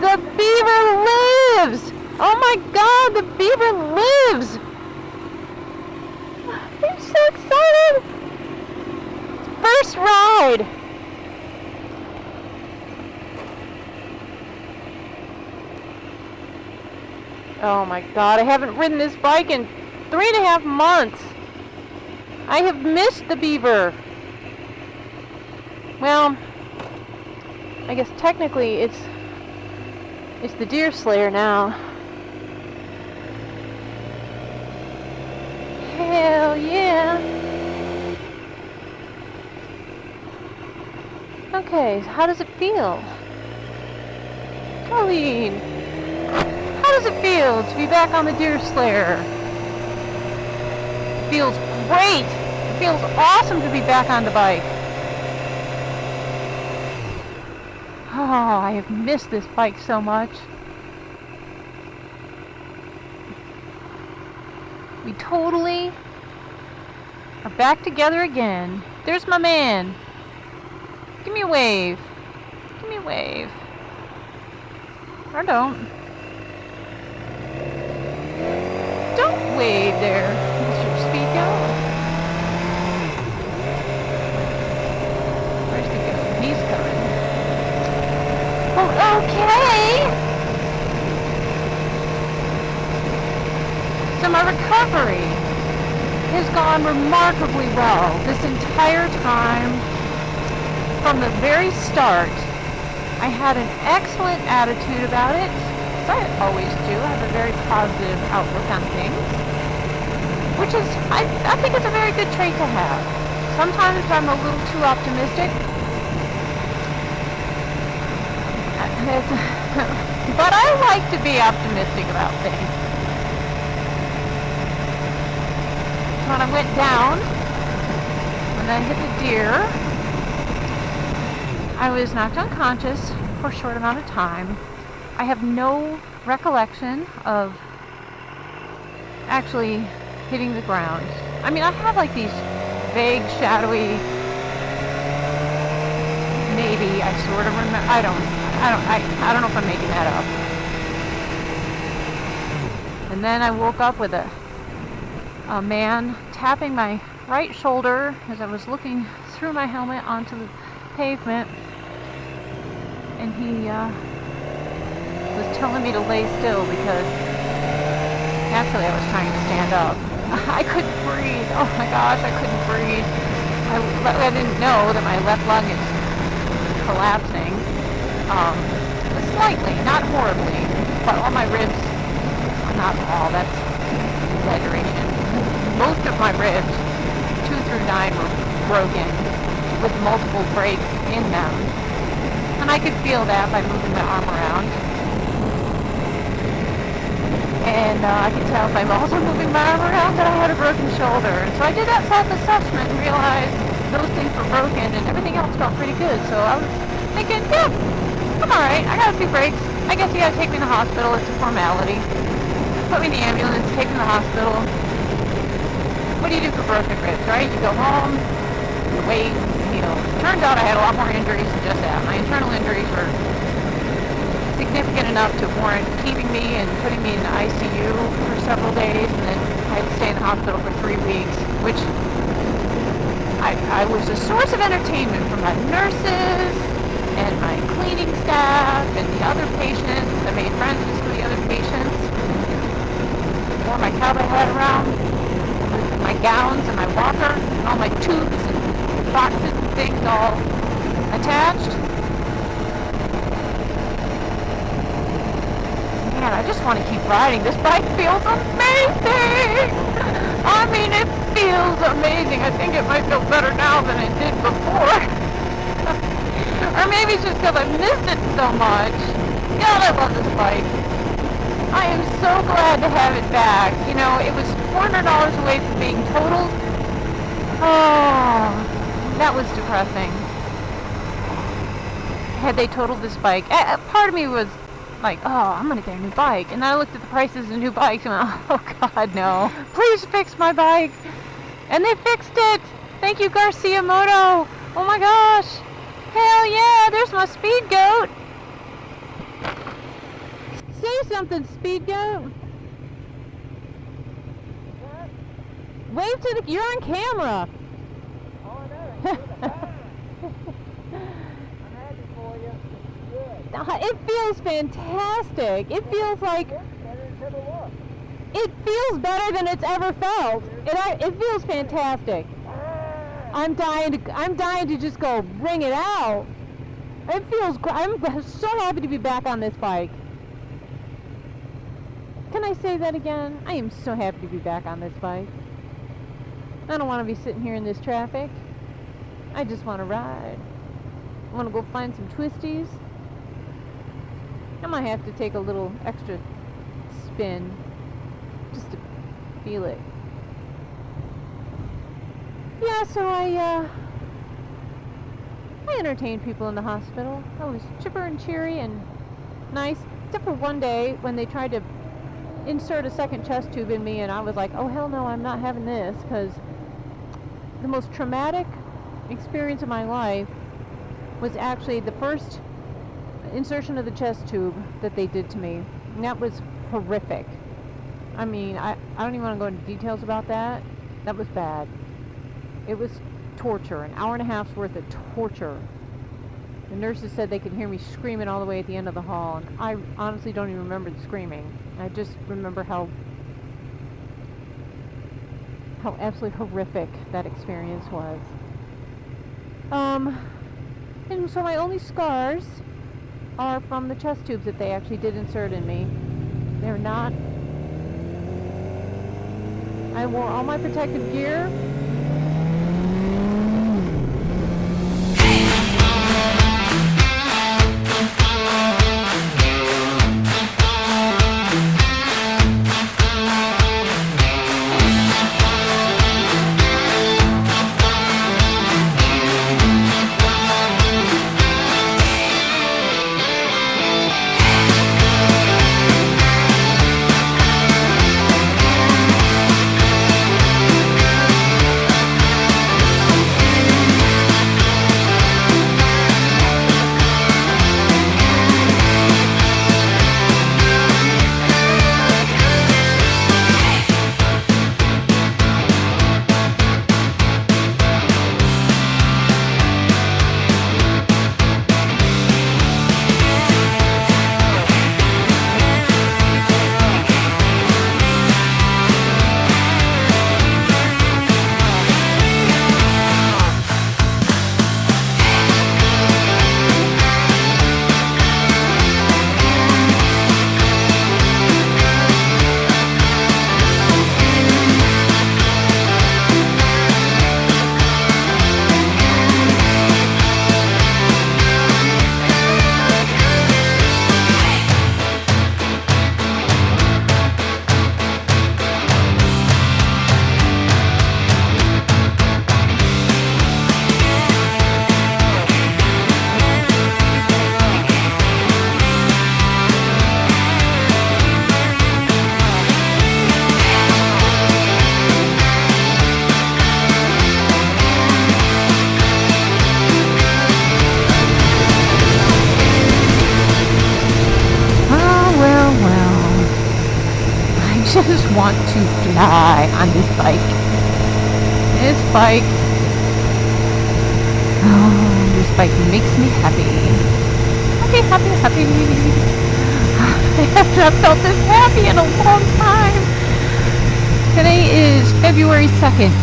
The Beevrr lives! Oh my god, the Beevrr lives! I'm so excited! First ride! Oh my god, I haven't ridden this bike in 3.5 months. I have missed the Beevrr. Well, I guess technically it's the Deer Slayer now. Hell yeah! Okay, so how does it feel? Colleen, how does it feel to be back on the Deer Slayer? It feels great! It feels awesome to be back on the bike. Oh, I have missed this bike so much. We totally are back together again. There's my man. Give me a wave. Give me a wave. Or don't. Don't wave there, Mr. Speedo. Where's he going? He's coming. Oh, okay. So my recovery has gone remarkably well this entire time. From the very start, I had an excellent attitude about it, as I always do. I have a very positive outlook on things, which is, I think it's a very good trait to have. Sometimes I'm a little too optimistic, but I like to be optimistic about things. When I went down, when I hit the deer, I was knocked unconscious for a short amount of time. I have no recollection of actually hitting the ground. I mean, I have like these vague, shadowy, maybe I sort of remember. I don't know if I'm making that up. And then I woke up with a man tapping my right shoulder as I was looking through my helmet onto the pavement, and he was telling me to lay still because naturally I was trying to stand up. I couldn't breathe. Oh my gosh, I couldn't breathe. I didn't know that my left lung is collapsing. Slightly, not horribly, but all my ribs, not all, that's exaggeration. Most of my ribs, 2 through 9, were broken with multiple breaks in them. And I could feel that by moving my arm around. And I could tell by also moving my arm around that I had a broken shoulder. And so I did that self-assessment and realized those things were broken and everything else felt pretty good. So I was thinking, yeah, I'm alright. I got a few breaks. I guess you gotta take me to the hospital. It's a formality. Put me in the ambulance, take me to the hospital. What do you do for broken ribs, right? You go home, you wait, you know. Turns out I had a lot more injuries than just that. My internal injuries were significant enough to warrant keeping me and putting me in the ICU for several days, and then I had to stay in the hospital for 3 weeks, which I was a source of entertainment for my nurses and my cleaning staff and the other patients. I made friends with some of the other patients. Wore my cowboy hat around, with my gowns and my walker, and all my tubes and boxes and things all attached. Man, I just want to keep riding. This bike feels amazing! I mean, it feels amazing. I think it might feel better now than it did before. Or maybe it's just because I missed it so much. God, I love this bike. I am so glad to have it back. You know, it was $400 away from being totaled. Oh, that was depressing. Had they totaled this bike, part of me was like, oh, I'm going to get a new bike. And then I looked at the prices of new bikes and went, oh, God, no. Please fix my bike. And they fixed it. Thank you, Garcia Moto. Oh, my gosh. Hell yeah, there's my speed goat. say something, Speed Goat. Wave to the... You're on camera. Oh, I know. I'm happy for you. Good. It feels fantastic. It feels like... It feels better than it's ever felt. It feels fantastic. I'm dying to just go bring it out. It feels great. I'm so happy to be back on this bike. Can I say that again? I am so happy to be back on this bike. I don't want to be sitting here in this traffic. I just want to ride. I want to go find some twisties. I might have to take a little extra spin just to feel it. Yeah, so I entertained people in the hospital. I was chipper and cheery and nice, except for one day when they tried to insert a second chest tube in me, and I was like, oh hell no, I'm not having this, because the most traumatic experience of my life was actually the first insertion of the chest tube that they did to me, and that was horrific. I mean, I don't even want to go into details about that. That was bad. It was torture, an hour and a half's worth of torture. The nurses said they could hear me screaming all the way at the end of the hall, and I honestly don't even remember the screaming. I just remember how absolutely horrific that experience was. And so my only scars are from the chest tubes that they actually did insert in me. They're not... I wore all my protective gear. Just want to fly on this bike. This bike makes me happy. Happy. I have not felt this happy in a long time. Today is February 2nd.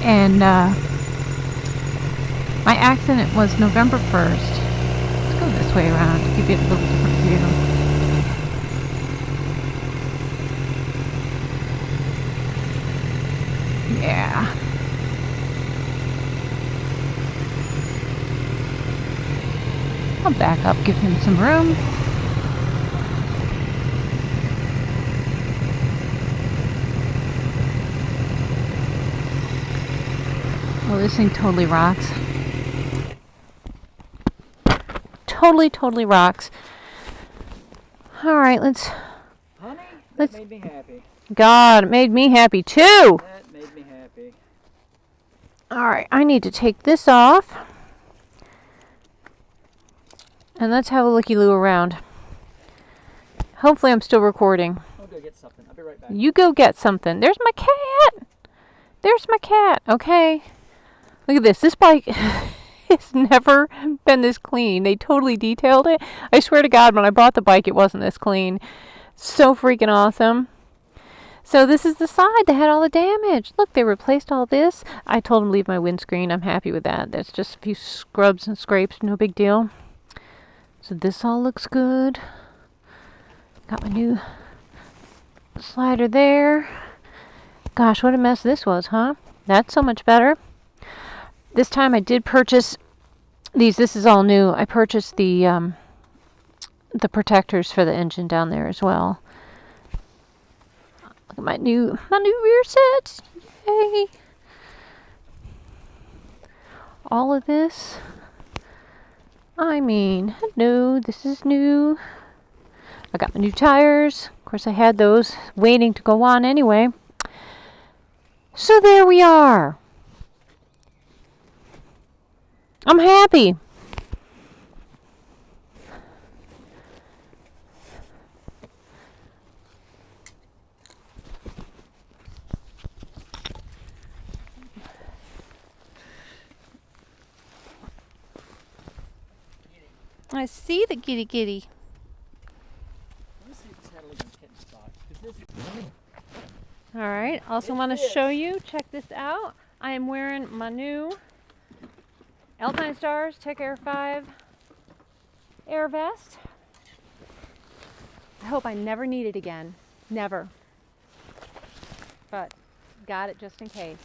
And my accident was November 1st. Let's go this way around to give you a little different view. Yeah. I'll back up, give him some room. Oh, this thing totally rocks. Totally rocks. Alright, let's... Honey, that made me happy. God, it made me happy too! That made me happy. Alright, I need to take this off. And let's have a looky-loo around. Hopefully I'm still recording. I'll go get something. I'll be right back. You go get something. There's my cat. There's my cat. Okay. Look at this. This bike has never been this clean. They totally detailed it. I swear to God, when I bought the bike, it wasn't this clean. So freaking awesome. So this is the side that had all the damage. Look, they replaced all this. I told them to leave my windscreen. I'm happy with that. That's just a few scrubs and scrapes. No big deal. So this all looks good. Got my new slider there. Gosh, what a mess this was, huh? That's so much better. This time I did purchase these. This is all new. I purchased the protectors for the engine down there as well. Look at my new rear set. Yay! All of this. I mean, no, this is new. I got my new tires. Of course, I had those waiting to go on anyway. So there we are. I'm happy. I see the kitty kitty. All right, also want to show you, check this out. I am wearing my new Alpine Stars Tech Air 5 air vest. I hope I never need it again. Never. But got it just in case.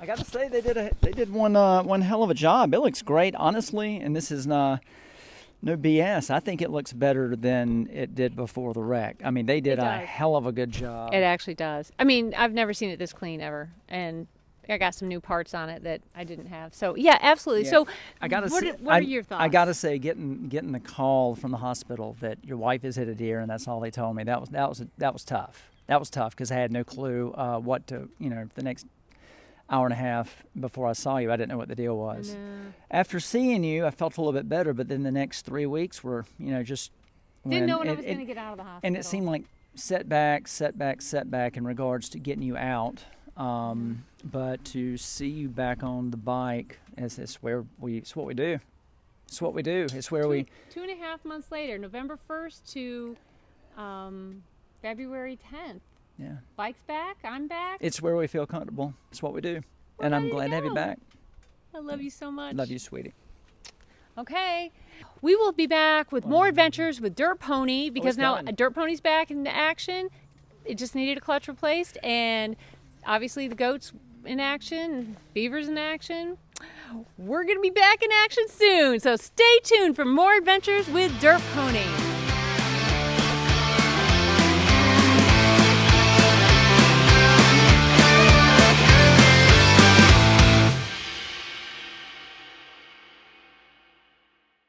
I got to say, they did one hell of a job. It looks great, honestly, and this is no BS. I think it looks better than it did before the wreck. I mean, they did a hell of a good job. It actually does. I mean, I've never seen it this clean ever, and I got some new parts on it that I didn't have. So yeah, absolutely. Yeah. So what are your thoughts? I gotta say, getting the call from the hospital that your wife has hit a deer, and that's all they told me. That was tough. That was tough because I had no clue what to, the next hour and a half before I saw you, I didn't know what the deal was. After seeing you, I felt a little bit better, but then the next 3 weeks were, just didn't know when I was going to get out of the hospital. And it seemed like setback in regards to getting you out. But to see you back on the bike, it's what we do. It's what we do. It's where 2.5 months later, November 1st to February 10th. Yeah. Bike's back. I'm back. It's where we feel comfortable. It's what we do. And I'm glad to have you back. I love you so much. Love you, sweetie. Okay. We will be back with more adventures with Dirt Pony because now Dirt Pony's back in action. It just needed a clutch replaced, and obviously the goat's in action, Beevr's in action. We're going to be back in action soon. So stay tuned for more adventures with Dirt Pony.